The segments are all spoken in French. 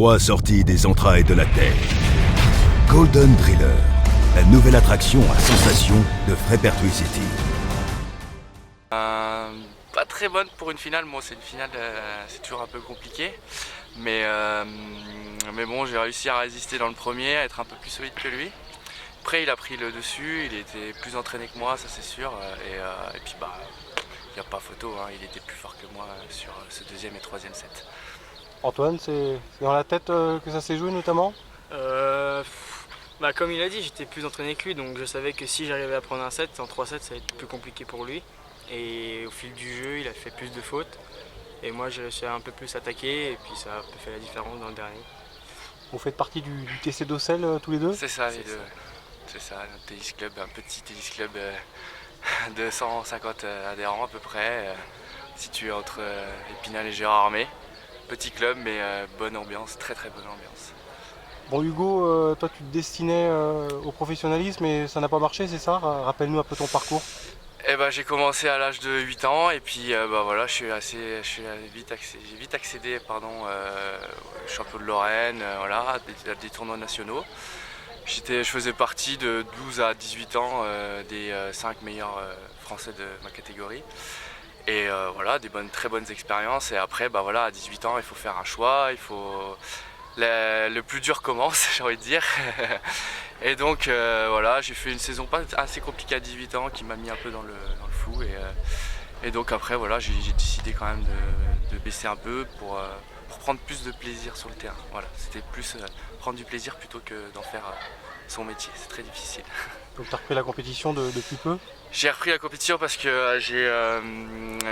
3 sorties des entrailles de la Terre. Golden Driller, la nouvelle attraction à sensation de Freiberthuis City. Pas très bonne pour une finale. Bon, c'est une finale, c'est toujours un peu compliqué. Mais bon, j'ai réussi à résister dans le premier, à être un peu plus solide que lui. Après, il a pris le dessus, il était plus entraîné que moi, ça c'est sûr. Et puis, il n'y a pas photo, hein, il était plus fort que moi sur ce deuxième et troisième set. Antoine, c'est dans la tête que ça s'est joué notamment? Comme il a dit, j'étais plus entraîné que lui, donc je savais que si j'arrivais à prendre un set, en 3 sets, ça allait être plus compliqué pour lui. Et au fil du jeu, il a fait plus de fautes. Et moi, j'ai réussi à un peu plus attaquer, et puis ça a un peu fait la différence dans le dernier. Vous faites partie du TC d'Auxerre tous les deux? C'est ça, les deux. C'est ça, notre tennis club, un petit tennis club de 150 adhérents à peu près, situé entre Épinal et Gérardmer. Petit club, mais bonne ambiance, très très bonne ambiance. Bon Hugo, toi tu te destinais au professionnalisme et ça n'a pas marché, c'est ça? Rappelle-nous un peu ton parcours. J'ai commencé à l'âge de 8 ans et puis voilà, j'ai vite accédé au champion de Lorraine, voilà, à des tournois nationaux. Je faisais partie de 12 à 18 ans des 5 meilleurs français de ma catégorie. Et voilà, très bonnes expériences. Et après, à 18 ans, il faut faire un choix, le plus dur commence, j'ai envie de dire. Et donc voilà, j'ai fait une saison pas assez compliquée à 18 ans qui m'a mis un peu dans le flou. Et donc après, voilà, j'ai décidé quand même de baisser un peu pour prendre plus de plaisir sur le terrain. Voilà, c'était plus prendre du plaisir plutôt que d'en faire son métier. C'est très difficile. Donc tu as repris la compétition depuis peu? J'ai repris la compétition parce que je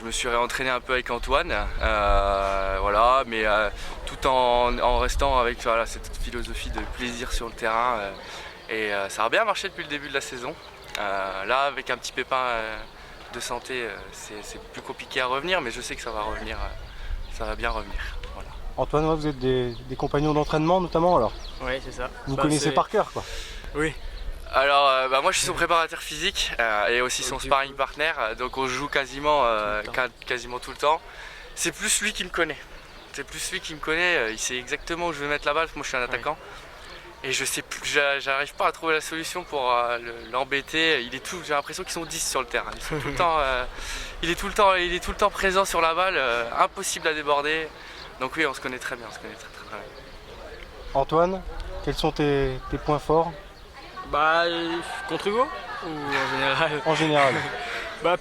me suis réentraîné un peu avec Antoine, voilà, mais tout en restant avec cette philosophie de plaisir sur le terrain. Et ça a bien marché depuis le début de la saison. Là, avec un petit pépin de santé, c'est plus compliqué à revenir, mais je sais que ça va revenir, ça va bien revenir. Voilà. Antoine, vous êtes des compagnons d'entraînement notamment alors? Oui, c'est ça. Vous connaissez par cœur quoi? Oui. Alors moi je suis son préparateur physique et aussi son sparring partner, donc on joue quasiment tout le temps. C'est plus lui qui me connaît. Il sait exactement où je vais mettre la balle, moi je suis un attaquant. Et j'arrive pas à trouver la solution pour l'embêter. J'ai l'impression qu'ils sont 10 sur le terrain. Il est tout le temps présent sur la balle, impossible à déborder. Donc oui, on se connaît très bien, très bien. Antoine, quels sont tes points forts? Contre Hugo ou en général? En général.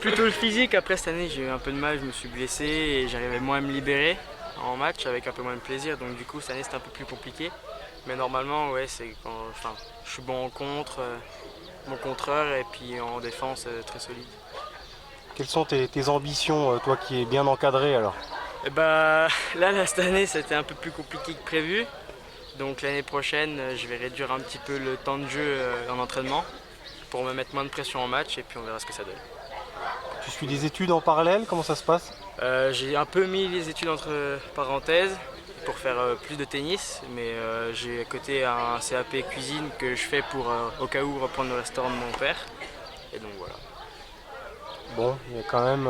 Plutôt le physique. Après cette année j'ai eu un peu de mal, je me suis blessé et j'arrivais moins à me libérer en match avec un peu moins de plaisir, donc du coup cette année c'était un peu plus compliqué. Mais normalement c'est quand je suis bon en contre, bon contreur et puis en défense très solide. Quelles sont tes ambitions, toi qui es bien encadré alors? Là cette année c'était un peu plus compliqué que prévu. Donc l'année prochaine, je vais réduire un petit peu le temps de jeu en entraînement pour me mettre moins de pression en match et puis on verra ce que ça donne. Tu suis des études en parallèle, comment ça se passe? J'ai un peu mis les études entre parenthèses pour faire plus de tennis, mais j'ai à côté un CAP cuisine que je fais pour au cas où reprendre le restaurant de mon père. Et donc voilà. Bon, il y a quand même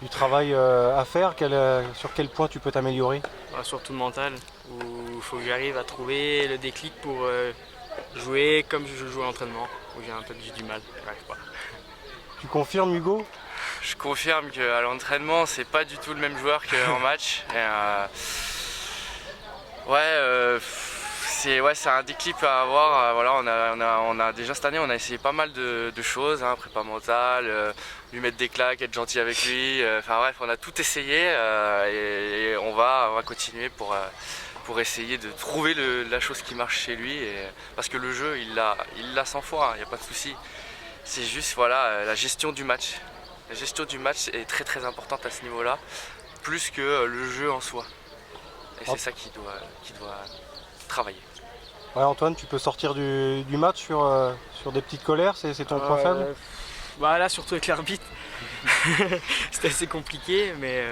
du travail à faire. Sur quel point tu peux t'améliorer? Surtout le mental, où il faut que j'arrive à trouver le déclic pour jouer comme je joue à l'entraînement, où j'ai du mal, j'arrive pas. Tu confirmes Hugo? Je confirme qu'à l'entraînement, c'est pas du tout le même joueur qu'en match. C'est un déclic à avoir. On a déjà cette année, on a essayé pas mal de choses, prépa mentale, lui mettre des claques, être gentil avec lui. On a tout essayé et on va continuer pour essayer de trouver la chose qui marche chez lui. Parce que le jeu, il l'a 100 fois, il n'y a pas de souci. C'est juste la gestion du match. La gestion du match est très très importante à ce niveau-là, plus que le jeu en soi. Et c'est ça qui doit travailler. Ouais, Antoine, tu peux sortir du match sur des petites colères, c'est ton point faible? Là, surtout avec l'arbitre, c'était assez compliqué, mais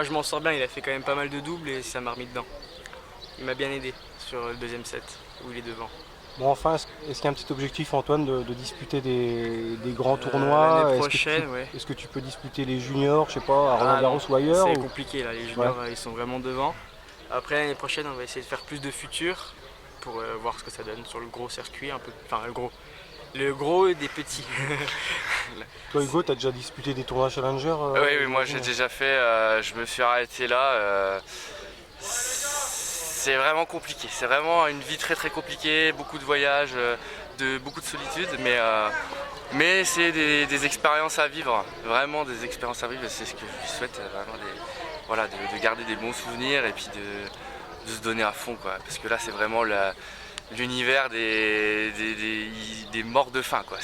je m'en sors bien. Il a fait quand même pas mal de doubles et ça m'a remis dedans. Il m'a bien aidé sur le deuxième set où il est devant. Bon, enfin, est-ce qu'il y a un petit objectif, Antoine, de disputer des grands tournois? L'année prochaine, Est-ce que tu peux disputer les juniors, je sais pas, à Roland-Garros ou ailleurs? C'est compliqué là, les juniors ils sont vraiment devant. Après l'année prochaine, on va essayer de faire plus de futurs pour voir ce que ça donne sur le gros circuit, un peu, enfin le gros des petits. Toi Hugo, tu as déjà disputé des tournois Challenger Oui, moi j'ai déjà fait, je me suis arrêté là. C'est vraiment compliqué, c'est vraiment une vie très compliquée, beaucoup de voyages, beaucoup de solitude, mais c'est des expériences à vivre, vraiment des expériences à vivre, c'est ce que je souhaite, vraiment voilà, de garder des bons souvenirs et puis de se donner à fond, quoi, parce que là c'est vraiment l'univers des morts de faim, quoi.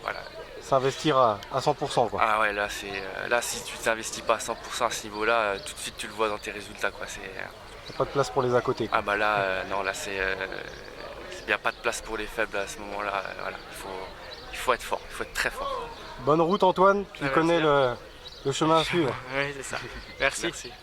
Voilà. S'investir à 100%, quoi. Ah ouais, là si tu t'investis pas à 100% à ce niveau-là, tout de suite tu le vois dans tes résultats, quoi. Y a pas de place pour les à côté, quoi. Ah bah là, non, là il n'y a pas de place pour les faibles à ce moment-là. Voilà. Il faut être fort, il faut être très fort. Bonne route Antoine, tu connais le chemin à suivre. Oui, c'est ça. Merci. Merci.